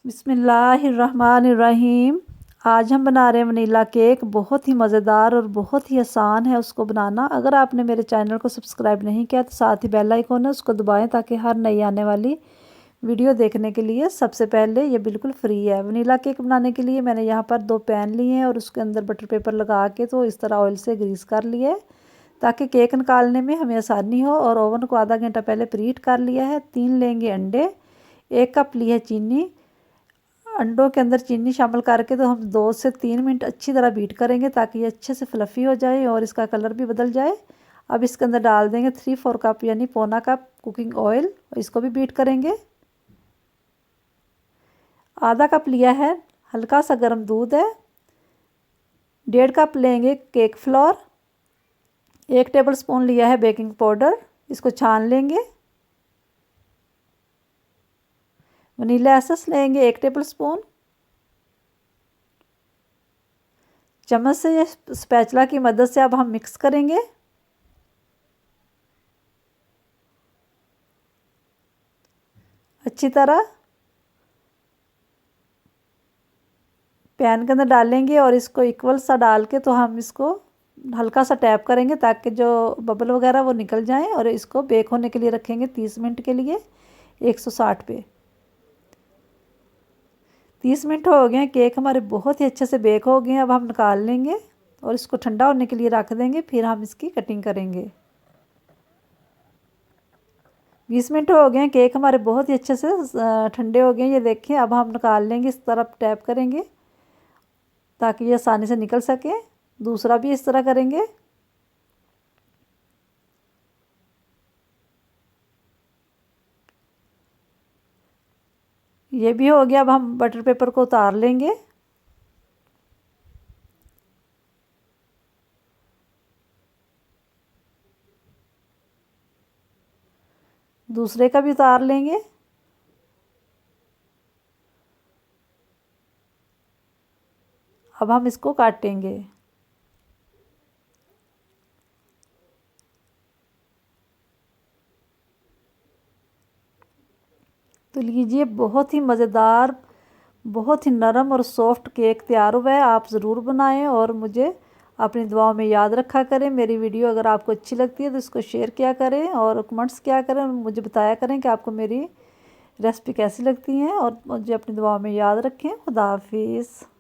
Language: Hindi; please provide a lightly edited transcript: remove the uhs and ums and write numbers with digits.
बिस्मिल्लाहिर्रहमानिर्रहीम। आज हम बना रहे हैं वनीला केक। बहुत ही मज़ेदार और बहुत ही आसान है उसको बनाना। अगर आपने मेरे चैनल को सब्सक्राइब नहीं किया तो साथ ही बेल आइकन है उसको दबाएं ताकि हर नई आने वाली वीडियो देखने के लिए सबसे पहले ये बिल्कुल फ्री है। वनीला केक बनाने के लिए मैंने यहाँ पर 2 पैन लिए हैं और उसके अंदर बटर पेपर लगा के तो इस तरह ऑयल से ग्रीस कर लिए ताकि केक निकालने में हमें आसानी हो। और ओवन को आधा घंटा पहले प्रीहीट कर लिया है। 3 लेंगे अंडे, 1 कप ली है चीनी। अंडों के अंदर चीनी शामिल करके तो हम 2 से 3 मिनट अच्छी तरह बीट करेंगे ताकि ये अच्छे से फ्लफ़ी हो जाए और इसका कलर भी बदल जाए। अब इसके अंदर डाल देंगे 3/4 कप यानी पौना कप कुकिंग ऑयल, इसको भी बीट करेंगे। आधा कप लिया है हल्का सा गर्म दूध है। 1.5 कप लेंगे केक फ्लोर। 1 टेबलस्पून लिया है बेकिंग पाउडर, इसको छान लेंगे। वनीला एसेंस लेंगे 1 टेबलस्पून। चम्मच से या स्पैचुला की मदद से अब हम मिक्स करेंगे। अच्छी तरह पैन के अंदर डालेंगे और इसको इक्वल सा डाल के तो हम इसको हल्का सा टैप करेंगे ताकि जो बबल वगैरह वो निकल जाएं। और इसको बेक होने के लिए रखेंगे 30 मिनट के लिए 160 पे। 30 मिनट हो गए हैं, केक हमारे बहुत ही अच्छे से बेक हो गए हैं। अब हम निकाल लेंगे और इसको ठंडा होने के लिए रख देंगे, फिर हम इसकी कटिंग करेंगे। 20 मिनट हो गए हैं, केक हमारे बहुत ही अच्छे से ठंडे हो गए हैं। ये देखें, अब हम निकाल लेंगे, इस तरफ टैप करेंगे ताकि ये आसानी से निकल सके। दूसरा भी इस तरह करेंगे। ये भी हो गया। अब हम बटर पेपर को उतार लेंगे। दूसरे का भी उतार लेंगे। अब हम इसको काटेंगे। तो लीजिए, बहुत ही मज़ेदार, बहुत ही नरम और सॉफ्ट केक तैयार हुआ है। आप ज़रूर बनाएं और मुझे अपनी दुआओं में याद रखा करें। मेरी वीडियो अगर आपको अच्छी लगती है तो इसको शेयर किया करें और कमेंट्स किया करें। मुझे बताया करें कि आपको मेरी रेसिपी कैसी लगती हैं और मुझे अपनी दुआओं में याद रखें। खुदा हाफिज़।